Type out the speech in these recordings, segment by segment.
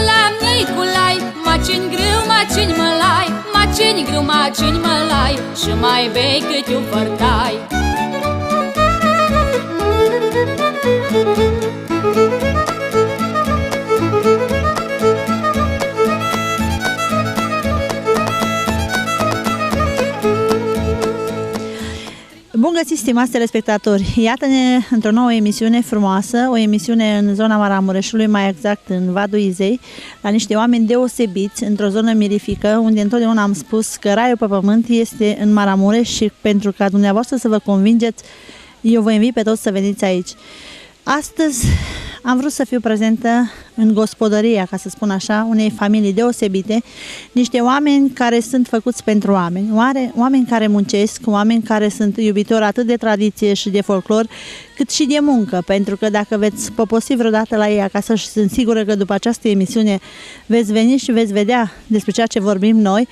la Niculai, macini grâu, macini mălai, macini grâu, macini mălai, și mai bei câte un fărcai. Bun găsit, stimați telespectatori! Iată-ne într-o nouă emisiune frumoasă, o emisiune în zona Maramureșului, mai exact în Vadul Izei, la niște oameni deosebiți, într-o zonă mirifică, unde întotdeauna am spus că raiul pe pământ este în Maramureș și pentru ca dumneavoastră să vă convingeți, eu vă invit pe toți să veniți aici. Astăzi am vrut să fiu prezentă în gospodăria, ca să spun așa, unei familii deosebite, niște oameni care sunt făcuți pentru oameni, oameni care muncesc, oameni care sunt iubitori atât de tradiție și de folclor, cât și de muncă, pentru că dacă veți poposi vreodată la ei acasă și sunt sigură că după această emisiune veți veni și veți vedea despre ceea ce vorbim noi,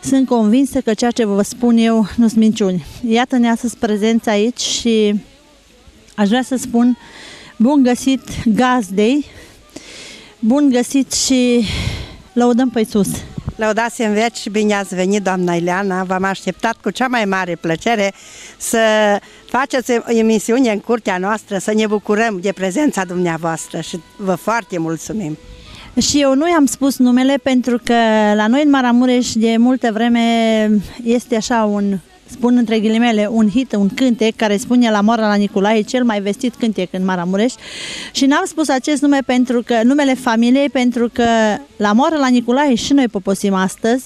sunt convinsă că ceea ce vă spun eu nu sunt minciuni. Iată-ne astăzi prezenți aici și aș vrea să spun bun găsit gazdei, bun găsit și lăudăm pe Iisus. Lăudați în veci și bine ați venit, doamna Ileana. V-am așteptat cu cea mai mare plăcere să faceți emisiune în curtea noastră, să ne bucurăm de prezența dumneavoastră și vă foarte mulțumim. Și eu nu i-am spus numele pentru că la noi în Maramureș de multă vreme este așa spun între ghilimele, un hit, un cântec care spune La moară la Nicolae, cel mai vestit cântec în Maramureș. Și n-am spus acest nume numele familiei, pentru că La moară la Nicolae și noi poposim astăzi,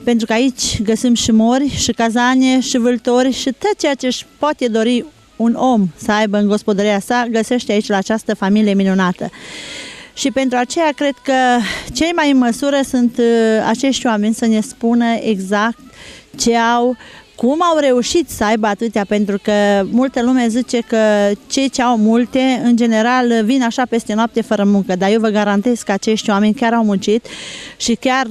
pentru că aici găsim și mori, și cazane, și vâltori, și tot ceea ce își poate dori un om să aibă în gospodăria sa, găsește aici la această familie minunată. Și pentru aceea cred că cei mai în măsură sunt acești oameni să ne spună exact ce au, cum au reușit să aibă atâtea, pentru că multă lume zice că cei ce au multe, în general, vin așa peste noapte fără muncă, dar eu vă garantez că acești oameni chiar au muncit și chiar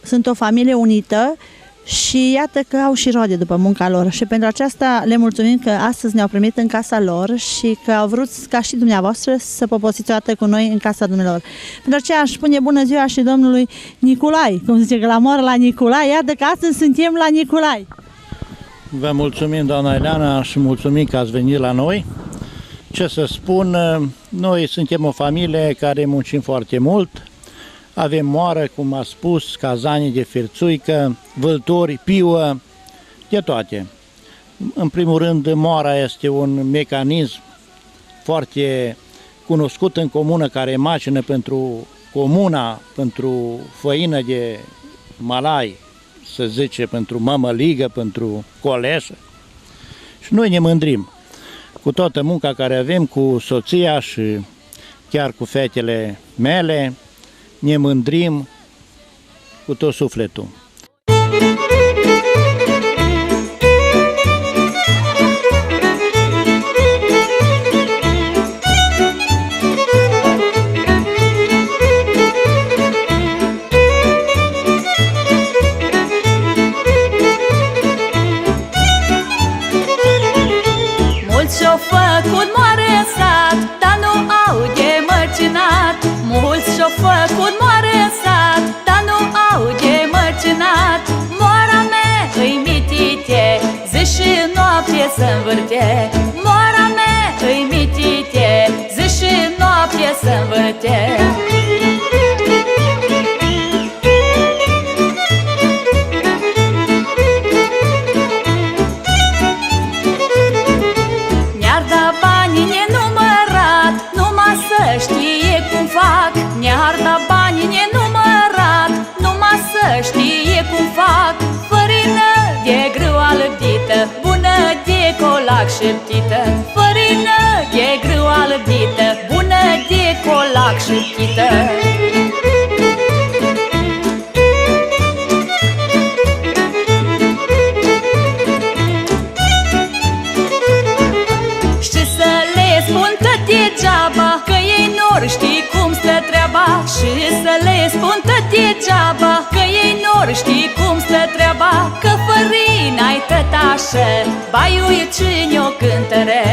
sunt o familie unită și iată că au și roade după munca lor. Și pentru aceasta le mulțumim că astăzi ne-au primit în casa lor și că au vrut, ca și dumneavoastră, să poposiți o dată cu noi în casa dumnealor. Pentru aceea aș spune bună ziua și domnului Niculai, cum zice că la moară la Nicolae, iată că astăzi suntem la Nicolae. Vă mulțumim, doamna Ileana, și mulțumim că ați venit la noi. Ce să spun, noi suntem o familie care muncim foarte mult. Avem moară, cum a spus, cazanii de firțuică, vâltori, piuă, de toate. În primul rând, moara este un mecanism foarte cunoscut în comună, care macină pentru comuna, pentru făină de malai, să zice, pentru mămăligă, pentru coleșă. Și noi ne mândrim cu toată munca care avem, cu soția și chiar cu fetele mele, ne mândrim cu tot sufletul. Mulți și-au făcut moare în sat, dar nu au de măcinat. Mulți și-au făcut moare în sat, dar nu au de măcinat. Moara mea îi mitite, zi și noapte se-nvârte. Moara mea îi mitite, zi și noapte se-nvârte. Ne-ar da banii nenumărat, numai să știe cum fac. Fărină de grâu alăptită, bună de colac șeptită. Fărină de grâu alăptită, bună de colac șeptită. Și să le spun tot degeaba, că ei nu știi cum stă treaba. Și să le spun tot degeaba, că ei nu știi cum stă treaba. Că fărina-i tot așa, baiul cine-o cântăre.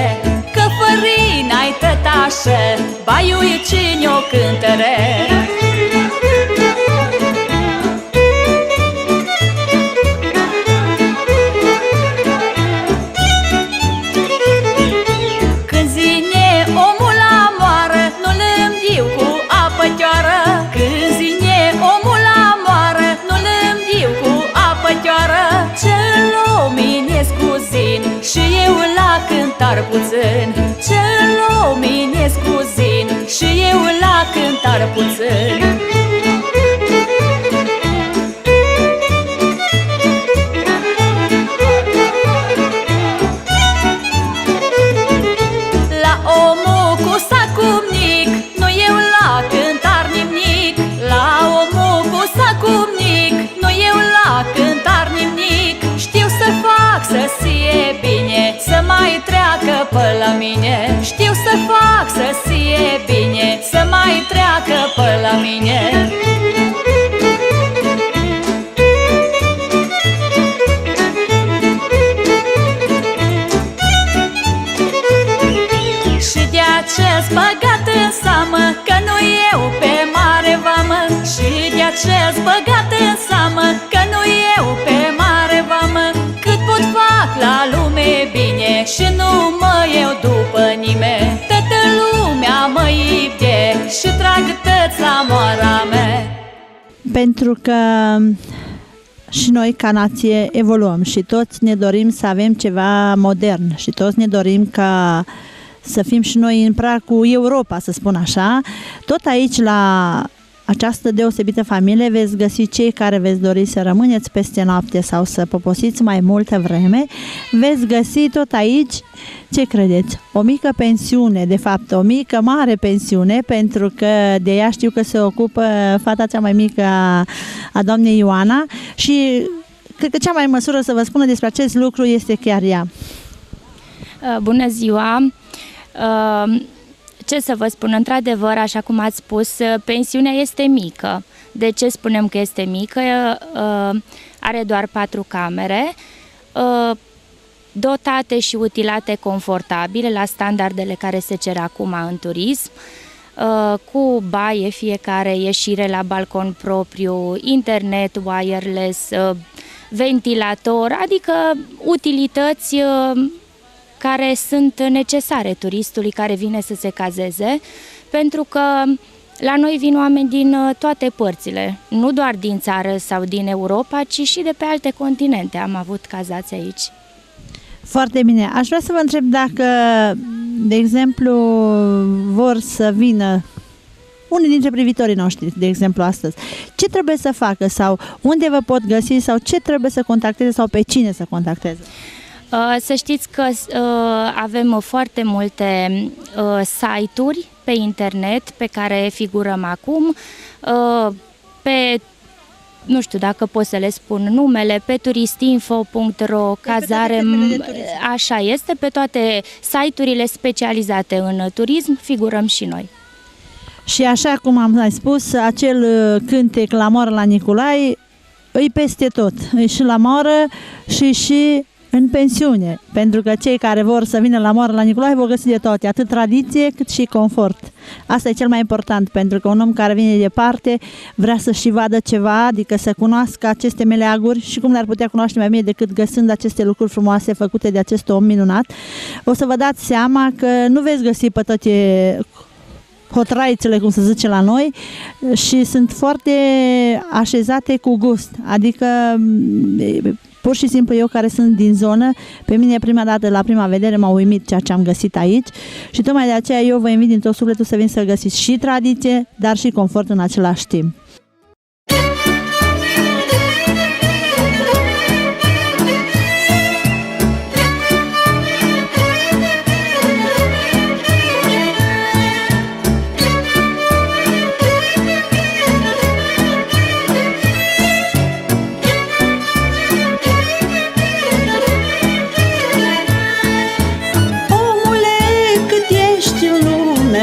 Că fărina-i tot așa, baiul cine-o cântăre. puțin, ce-l luminesc cu zin și eu la cântar puțin. La omul cu sacul mic, nu eu la cântar nimic. La omul cu sacul mic, nu eu la cântar nimic. Știu să fac să sie bine, să mai treacă pe la mine. Știu să fac să sie bine, să mai treacă pe la mine. Și de acest băgat în seamă, că nu eu pe mare vamă. Și de acest băgat în seamă, că nu eu pe mare vamă. Cât pot fac la lume bine și nu mă iau după nimeni. Toată lumea mă iubde și trag tăți la moara mea. Pentru că și noi ca nație evoluăm și toți ne dorim să avem ceva modern și toți ne dorim ca să fim și noi în prag cu Europa, să spun așa. Tot aici, la această deosebită familie, veți găsi cei care veți dori să rămâneți peste noapte sau să poposiți mai multă vreme. Veți găsi tot aici, ce credeți? O mică pensiune, de fapt o mică, mare pensiune, pentru că de ea știu că se ocupă fata cea mai mică a doamnei Ioana și cred că cea mai în măsură să vă spună despre acest lucru este chiar ea. Bună ziua! Ce să vă spun, într-adevăr, așa cum ați spus, pensiunea este mică. De ce spunem că este mică? Are doar 4 camere, dotate și utilate confortabile la standardele care se cer acum în turism, cu baie, fiecare ieșire la balcon propriu, internet wireless, ventilator, adică utilități care sunt necesare turistului care vine să se cazeze, pentru că la noi vin oameni din toate părțile, nu doar din țară sau din Europa, ci și de pe alte continente. Am avut cazați aici. Foarte bine. Aș vrea să vă întreb dacă, de exemplu, vor să vină unii dintre privitorii noștri, de exemplu, astăzi. Ce trebuie să facă sau unde vă pot găsi sau ce trebuie să contacteze sau pe cine să contacteze? Să știți că avem foarte multe site-uri pe internet pe care figurăm acum, pe, nu știu dacă pot să le spun numele, pe turistinfo.ro, cazare, așa este, pe toate site-urile specializate în turism figurăm și noi. Și așa cum am mai spus, acel cântec La moară la Nicolae îi peste tot, îi și la moară și în pensiune, pentru că cei care vor să vină la moară la Nicolae vor găsi de toate, atât tradiție cât și confort. Asta e cel mai important, pentru că un om care vine de departe vrea să și vadă ceva, adică să cunoască aceste meleaguri și cum le-ar putea cunoaște mai bine decât găsind aceste lucruri frumoase făcute de acest om minunat. O să vă dați seama că nu veți găsi pe toate hotraițele, cum se zice la noi, și sunt foarte așezate cu gust, adică pur și simplu eu care sunt din zonă, pe mine prima dată, la prima vedere, m-a uimit ceea ce am găsit aici și tocmai de aceea eu vă invit din tot sufletul să vin să găsiți și tradiție, dar și confort în același timp.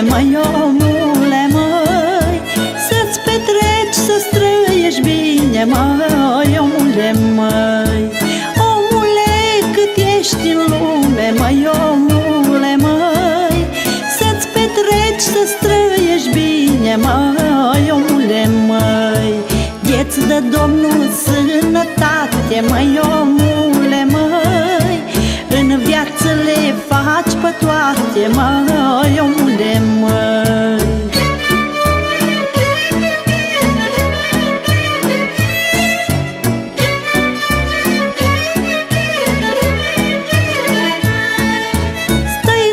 Măi, omule, măi, să-ți petreci, să-ți trăiești bine, măi, omule, măi. Omule, cât ești în lume, măi, omule, măi, să-ți petreci, să-ți trăiești bine, măi, omule, măi. Îți dă Domnul sănătate, măi, omule, măi, în viață le faci pe toate, măi, omule, măi. Stai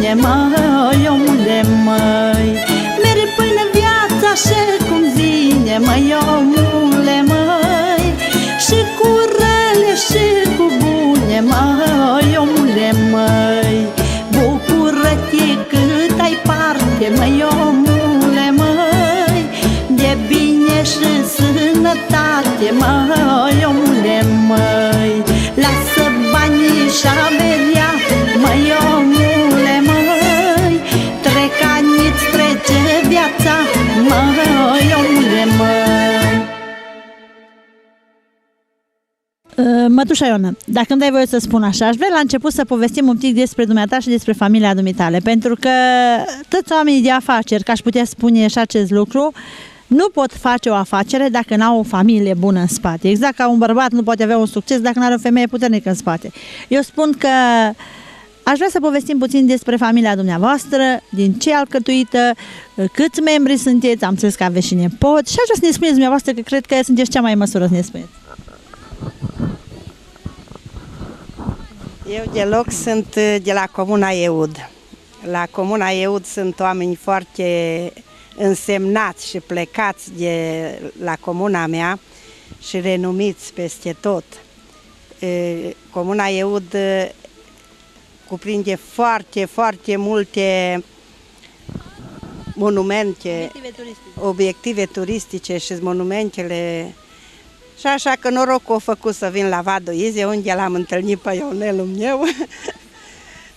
bine, măi, omule, măi. Merg până viața așa cum zine, măi, omule, măi. Și cu rele și cu bune, măi, omule, măi. Bucură-te cât ai parte, măi, omule, măi. De bine și sănătate, măi, omule, măi. Lasă banii și averia, măi, omule, măi. Trec ani-ți trece viața, măi, omule, măi. Mătușa Ionă, dacă îmi dai voie să spun așa, aș vrea la început să povestim un pic despre dumneata și despre familia dumitale, pentru că toți oamenii de afaceri, că aș putea spune și acest lucru, nu pot face o afacere dacă n-au o familie bună în spate. Exact ca un bărbat nu poate avea un succes dacă n-are o femeie puternică în spate. Eu spun că aș vrea să povestim puțin despre familia dumneavoastră, din ce alcătuită, câți membri sunteți, am înțeles că aveți și nepot, și aș vrea să ne spuneți dumneavoastră, că cred că sunteți cea mai în măsură să ne spuneți. Eu deloc sunt de la Comuna Eud. La Comuna Eud sunt oameni foarte însemnați și plecați de la comuna mea și renumiți peste tot. Comuna Eud cuprinde foarte, foarte multe monumente, obiective turistice și monumentele. Și așa că norocul a făcut să vin la Vadul Izei, unde l-am întâlnit pe Ionelul meu.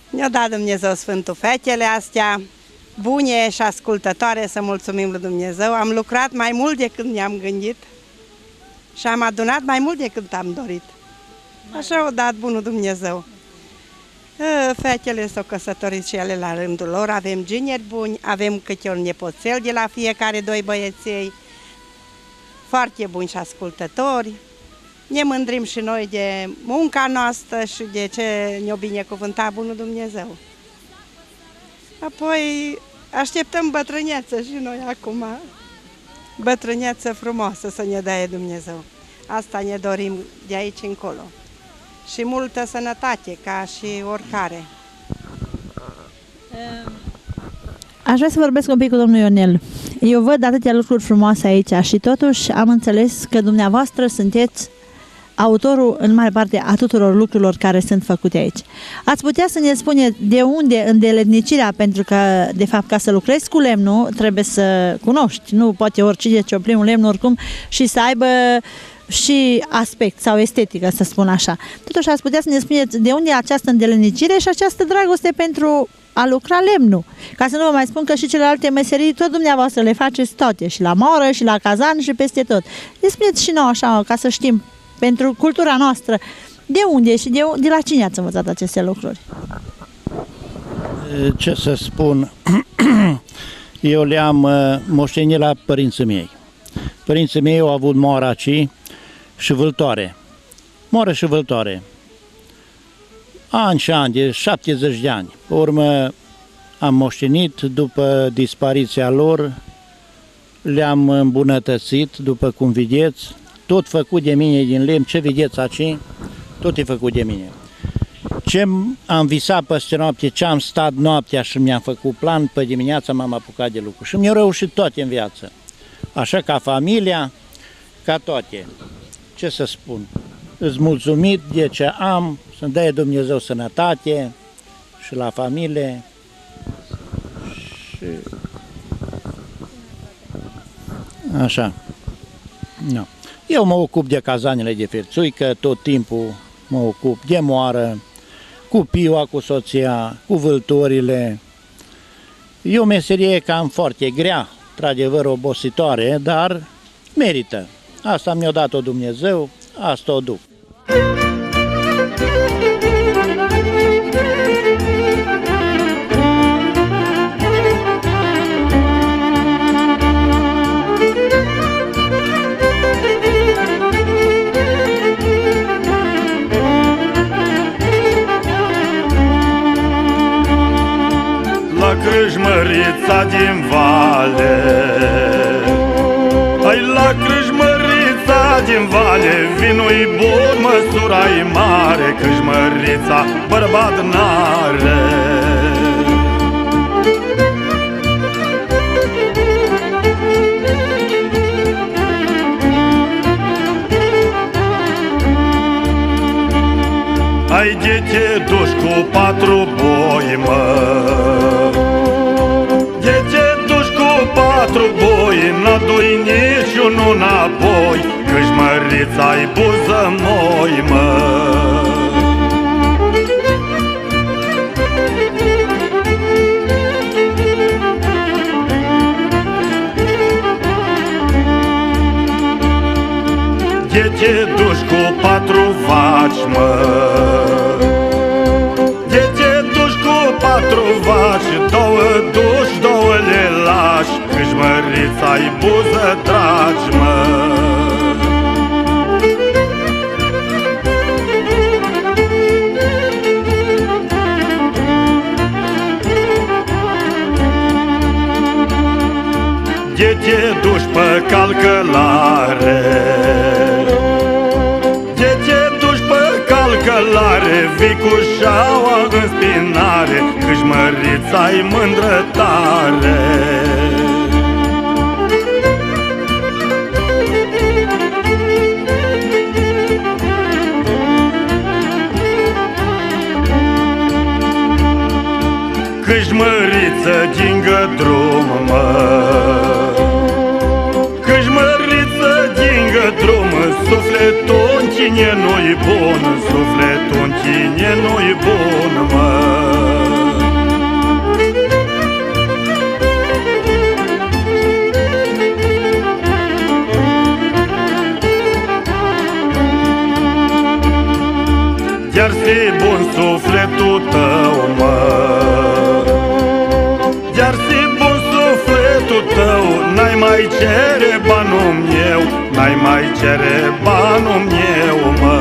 Ne-a dat Dumnezeu Sfântul fetele astea, bune și ascultătoare, să mulțumim lui Dumnezeu. Am lucrat mai mult decât ne-am gândit și am adunat mai mult decât am dorit. Așa o dat bunul Dumnezeu. Fetele s-au căsătorit și ele la rândul lor, avem gineri buni, avem câte un nepoțel de la fiecare doi băieței, foarte buni și ascultători. Ne mândrim și noi de munca noastră și de ce ne-o binecuvântat bunul Dumnezeu. Apoi așteptăm bătrâneță și noi acum, bătrâneță frumoasă să ne dea Dumnezeu. Asta ne dorim de aici încolo. Și multă sănătate, ca și oricare. Aș vrea să vorbesc un pic cu domnul Ionel. Eu văd atâtea lucruri frumoase aici și totuși am înțeles că dumneavoastră sunteți autorul în mare parte a tuturor lucrurilor care sunt făcute aici. Ați putea să ne spuneți de unde îndeletnicirea, pentru că de fapt ca să lucrezi cu lemnul trebuie să cunoști, nu poate oricine ciopli un lemn oricum și să aibă și aspect sau estetică, să spun așa. Totuși ați putea să ne spuneți de unde această îndeletnicire și această dragoste pentru a lucra lemnul. Ca să nu vă mai spun că și celelalte meserii tot dumneavoastră le faceți toate, și la moră, și la cazan, și peste tot. Ne spuneți și nouă așa, ca să știm, pentru cultura noastră, de unde și de la cine ați învățat aceste lucruri? Ce să spun, eu le-am moștenit la părinții mei. Părinții mei au avut moraci și vâltoare. Moră și vâltoare. Ani și ani, de 70 de ani. Pe urmă am moștenit, după dispariția lor, le-am îmbunătățit, după cum vedeți, tot făcut de mine din lemn, ce vedeți aici, tot e făcut de mine. Ce am visat peste noapte, ce am stat noaptea și mi-am făcut plan, pe dimineața m-am apucat de lucru. Și mi-au reușit toate în viață. Așa ca familia, ca toate. Ce să spun? Îți mulțumit de ce am, să-mi dea Dumnezeu sănătate și la familie. Și... așa. No. Eu mă ocup de cazanele de ferțuică, tot timpul mă ocup de moară, cu piua, cu soția, cu vâltorile. E o meserie cam foarte grea, într-adevăr obositoare, dar merită. Asta mi-a dat-o Dumnezeu, asta o duc. La Crâșmărița din vale, hai la Crâșmărița din vale, vinul-i bun, măsura-i mare, Crâșmărița bărbat n-are. Hai de te duci cu 4 boi, mă. De te duci cu 4 boi, n-adui niciunul înapoi, că-și mărița-i buză moi, mă. De te duci cu 4 vaci, mă. De te duci cu 4 vaci, 2 duci, 2 le lași, că-și mărița-i buză dragi, mă. De te duci pe calcălare, de te duci pe calcălare, vii cu șaua în spinare, că-și mărița-i mândră tare. Că-și măriță din gădrum, mă. Că-și măriță din gădrum, sufletul în tine nu-i bun, sufletul în tine nu-i bun, mă. Iar-ți bun sufletul tău, mă. Iar-ți bun sufletul tău, n-ai mai cere banul meu, n-ai mai cere banul meu, mă.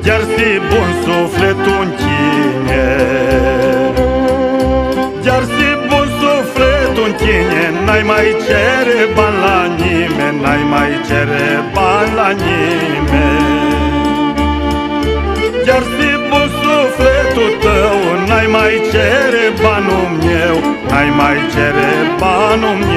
Iar-ți bun sufletul în tine, iar-ți bun sufletul în tine, n-ai mai cere bani la nimeni, n-ai mai cere bani la nimeni. Iar-ți bun sufletul tău, n-ai mai cere banul meu, n-ai mai cere banul meu.